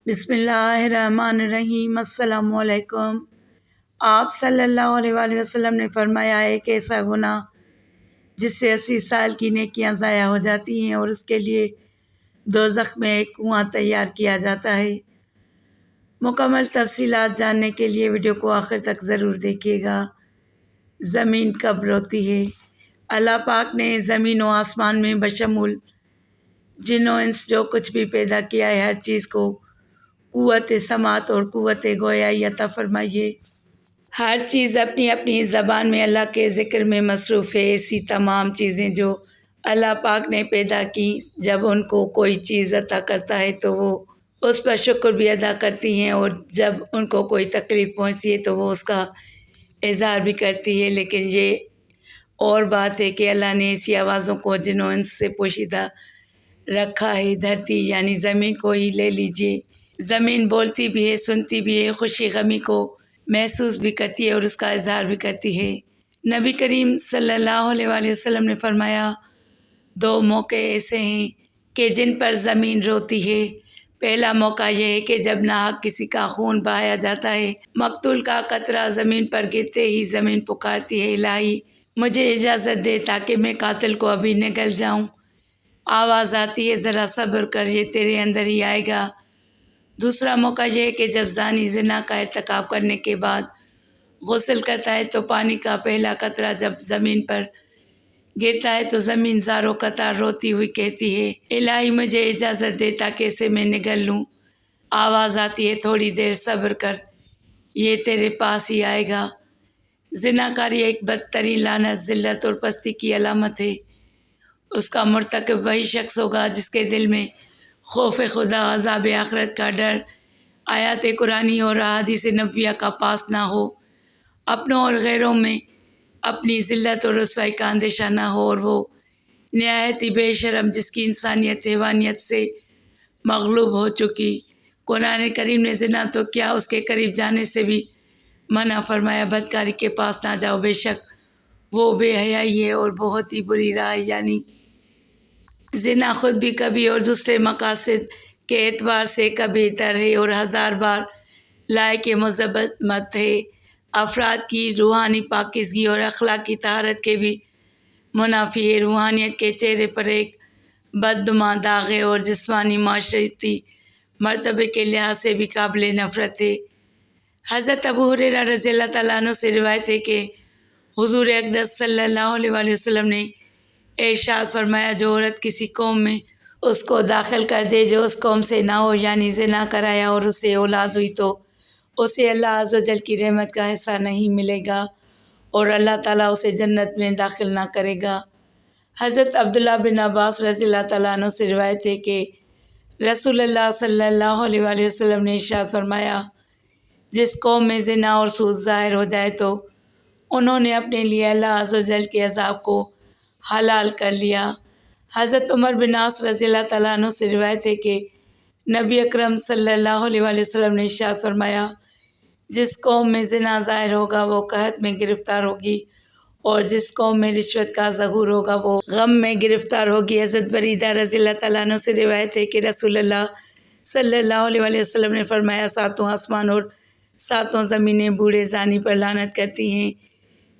بسم اللہ الرحمن الرحیم۔ السلام علیکم۔ آپ صلی اللہ علیہ وآلہ وسلم نے فرمایا ہے کہ ایسا گناہ جس سے 80 سال کی نیکیاں ضائع ہو جاتی ہیں اور اس کے لیے دوزخ میں ایک کنواں تیار کیا جاتا ہے۔ مکمل تفصیلات جاننے کے لیے ویڈیو کو آخر تک ضرور دیکھیے گا۔ زمین کب روتی ہے؟ اللہ پاک نے زمین و آسمان میں بشمول جن و انس جو کچھ بھی پیدا کیا ہے، ہر چیز کو قوت سماعت اور قوت گویائی عطا فرمائیے۔ ہر چیز اپنی اپنی زبان میں اللہ کے ذکر میں مصروف ہے۔ ایسی تمام چیزیں جو اللہ پاک نے پیدا کی، جب ان کو کوئی چیز عطا کرتا ہے تو وہ اس پر شکر بھی ادا کرتی ہیں، اور جب ان کو کوئی تکلیف پہنچتی ہے تو وہ اس کا اظہار بھی کرتی ہے۔ لیکن یہ اور بات ہے کہ اللہ نے ایسی آوازوں کو جن و انس سے پوشیدہ رکھا ہے۔ دھرتی یعنی زمین کو ہی لے لیجئے، زمین بولتی بھی ہے، سنتی بھی ہے، خوشی غمی کو محسوس بھی کرتی ہے اور اس کا اظہار بھی کرتی ہے۔ نبی کریم صلی اللہ علیہ وآلہ وسلم نے فرمایا، 2 موقع ایسے ہیں کہ جن پر زمین روتی ہے۔ پہلا موقع یہ ہے کہ جب ناحق کسی کا خون بہایا جاتا ہے، مقتول کا قطرہ زمین پر گرتے ہی زمین پکارتی ہے، الہی مجھے اجازت دے تاکہ میں قاتل کو ابھی نگل جاؤں۔ آواز آتی ہے، ذرا صبر کر، یہ تیرے اندر ہی آئے گا۔ دوسرا موقع یہ ہے کہ جب زانی زنا کا ارتکاب کرنے کے بعد غسل کرتا ہے تو پانی کا پہلا قطرہ جب زمین پر گرتا ہے تو زمین زاروں قطار روتی ہوئی کہتی ہے، الہی مجھے اجازت دے تاکہ اسے میں نگل لوں۔ آواز آتی ہے، تھوڑی دیر صبر کر، یہ تیرے پاس ہی آئے گا۔ زناکاری ایک بدترین لعنت، ذلت اور پستی کی علامت ہے۔ اس کا مرتکب وہی شخص ہوگا جس کے دل میں خوف خدا، عذاب آخرت کا ڈر، آیات قرآنی اور احادیث نبویہ کا پاس نہ ہو، اپنوں اور غیروں میں اپنی ذلت اور رسوائی کا اندیشہ نہ ہو، اور وہ نہایت ہی بے شرم جس کی انسانیت حیوانیت سے مغلوب ہو چکی۔ قرآن کریم نے زنا تو کیا، اس کے قریب جانے سے بھی منع فرمایا۔ بدکاری کے پاس نہ جاؤ، بے شک وہ بے حیائی ہے اور بہت ہی بری راہ ہے۔ یعنی زنا خود بھی کبھی اور دوسرے مقاصد کے اعتبار سے کبھی تر ہے اور 1000 بار لائق مذمت ہے۔ افراد کی روحانی پاکیزگی اور اخلاقی طہارت کے بھی منافی ہے۔ روحانیت کے چہرے پر ایک بدنما داغ ہے اور جسمانی معاشرتی مرتبے کے لحاظ سے بھی قابل نفرت ہے۔ حضرت ابو ہریرہ رضی اللہ تعالیٰ عنہ سے روایت ہے کہ حضور اقدس صلی اللہ علیہ وآلہ وسلم نے ارشاد فرمایا، جو عورت کسی قوم میں اس کو داخل کر دے جو اس قوم سے نہ ہو، یعنی زنا کرایا اور اسے اولاد ہوئی، تو اسے اللہ عز و جل کی رحمت کا حصہ نہیں ملے گا اور اللہ تعالیٰ اسے جنت میں داخل نہ کرے گا۔ حضرت عبداللہ بن عباس رضی اللہ تعالیٰ عنہ سے روایت ہے کہ رسول اللہ صلی اللہ علیہ وآلہ وسلم نے ارشاد فرمایا، جس قوم میں زنا اور سود ظاہر ہو جائے تو انہوں نے اپنے لیے اللہ عز و جل کے عذاب کو حلال کر لیا۔ حضرت عمر بن عاص رضی اللہ تعالیٰ عنہ سے روایت ہے کہ نبی اکرم صلی اللہ علیہ وآلہ وسلم نے ارشاد فرمایا، جس قوم میں زنا ظاہر ہوگا وہ قحط میں گرفتار ہوگی، اور جس قوم میں رشوت کا ظہور ہوگا وہ غم میں گرفتار ہوگی۔ حضرت بریدہ رضی اللہ تعالیٰ عنہ سے روایت ہے کہ رسول اللہ صلی اللہ علیہ وآلہ وسلم نے فرمایا، 7 آسمان اور 7 زمینیں بوڑھے زانی پر لعنت کرتی ہیں۔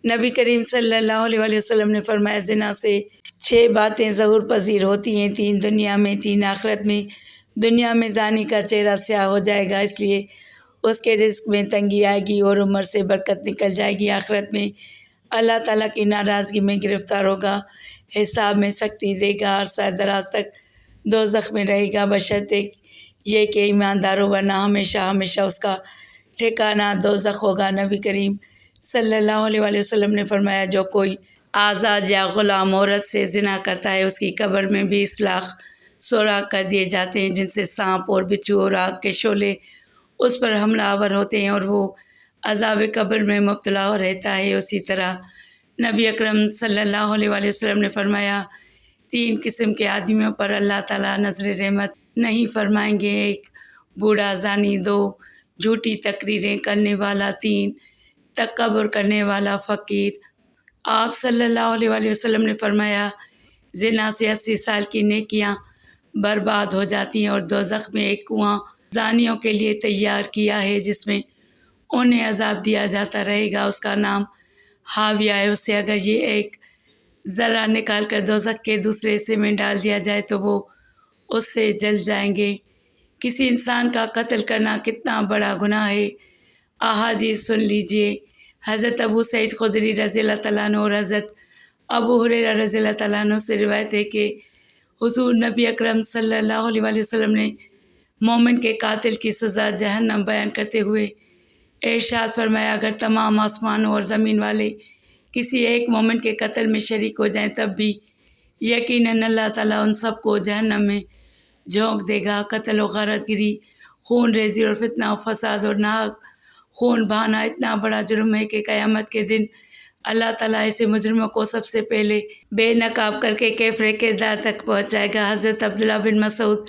نبی کریم صلی اللہ علیہ وآلہ وسلم نے فرمایا، زنا سے 6 باتیں ظہور پذیر ہوتی ہیں، 3 دنیا میں، 3 آخرت میں۔ دنیا میں زانی کا چہرہ سیاہ ہو جائے گا، اس لیے اس کے رزق میں تنگی آئے گی اور عمر سے برکت نکل جائے گی۔ آخرت میں اللہ تعالیٰ کی ناراضگی میں گرفتار ہوگا، حساب میں سختی دے گا، عرصہ دراز تک دوزخ میں رہے گا، بشرطے یہ کہ ایمانداروں، ورنہ ہمیشہ ہمیشہ اس کا ٹھکانہ دوزخ ہوگا۔ نبی کریم صلی اللہ علیہ وآلہ وسلم نے فرمایا، جو کوئی آزاد یا غلام عورت سے زنا کرتا ہے، اس کی قبر میں 20 لاکھ سوراخ کر دیے جاتے ہیں، جن سے سانپ اور بچھو اور آگ کے شعلے اس پر حملہ آور ہوتے ہیں اور وہ عذاب قبر میں مبتلا رہتا ہے۔ اسی طرح نبی اکرم صلی اللہ علیہ وآلہ وسلم نے فرمایا، 3 قسم کے آدمیوں پر اللہ تعالیٰ نظر رحمت نہیں فرمائیں گے، 1 بوڑھا زانی، 2 جھوٹی تقریریں کرنے والا، 3 تکبر کرنے والا فقیر۔ آپ صلی اللہ علیہ وآلہ وسلم نے فرمایا، زنا سے 80 سال کی نیکیاں برباد ہو جاتی ہیں اور دوزخ میں ایک کنواں زانیوں کے لیے تیار کیا ہے، جس میں انہیں عذاب دیا جاتا رہے گا۔ اس کا نام حاویہ ہے۔ اسے اگر یہ ایک ذرہ نکال کر دوزخ کے دوسرے حصے میں ڈال دیا جائے تو وہ اس سے جل جائیں گے۔ کسی انسان کا قتل کرنا کتنا بڑا گناہ ہے۔ احادیث سن لیجئے۔ حضرت ابو سعید خدری رضی اللہ تعالیٰ عنہ اور حضرت ابو ہریرہ رضی اللہ تعالیٰ عنہ سے روایت ہے کہ حضور نبی اکرم صلی اللہ علیہ وآلہ وسلم نے مومن کے قاتل کی سزا جہنم بیان کرتے ہوئے ارشاد فرمایا، اگر تمام آسمانوں اور زمین والے کسی ایک مومن کے قتل میں شریک ہو جائیں تب بھی یقیناً اللہ تعالیٰ ان سب کو جہنم میں جھونک دے گا۔ قتل و غارت گری، خون ریزی اور فتنہ و فساد اور ناحق خون بہانا اتنا بڑا جرم ہے کہ قیامت کے دن اللہ تعالیٰ ایسے مجرموں کو سب سے پہلے بے نقاب کر کے کیفر کردار تک پہنچائے گا۔ حضرت عبداللہ بن مسعود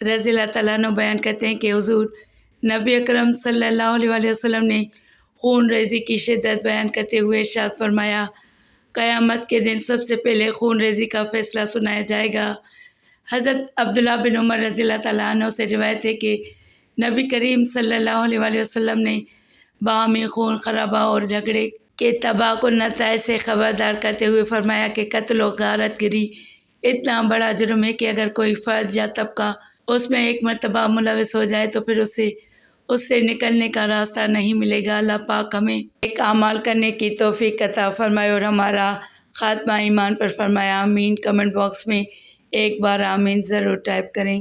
رضی اللہ تعالیٰ عنہ بیان کرتے ہیں کہ حضور نبی اکرم صلی اللہ علیہ وآلہ وسلم نے خون ریزی کی شدت بیان کرتے ہوئے ارشاد فرمایا، قیامت کے دن سب سے پہلے خون ریزی کا فیصلہ سنایا جائے گا۔ حضرت عبداللہ بن عمر رضی اللہ تعالیٰ عنہ سے روایت ہے کہ نبی کریم صلی اللہ علیہ وآلہ وسلم نے باہمی خون خرابہ اور جھگڑے کے تباہ کن نتائج سے خبردار کرتے ہوئے فرمایا کہ قتل و غارت گری اتنا بڑا جرم ہے کہ اگر کوئی فرد یا طبقہ اس میں ایک مرتبہ ملوث ہو جائے تو پھر اس سے نکلنے کا راستہ نہیں ملے گا۔ اللہ پاک ہمیں ایک اعمال کرنے کی توفیق عطا فرمائے اور ہمارا خاتمہ ایمان پر فرمایا۔ آمین۔ کمنٹ باکس میں ایک بار آمین ضرور ٹائپ کریں۔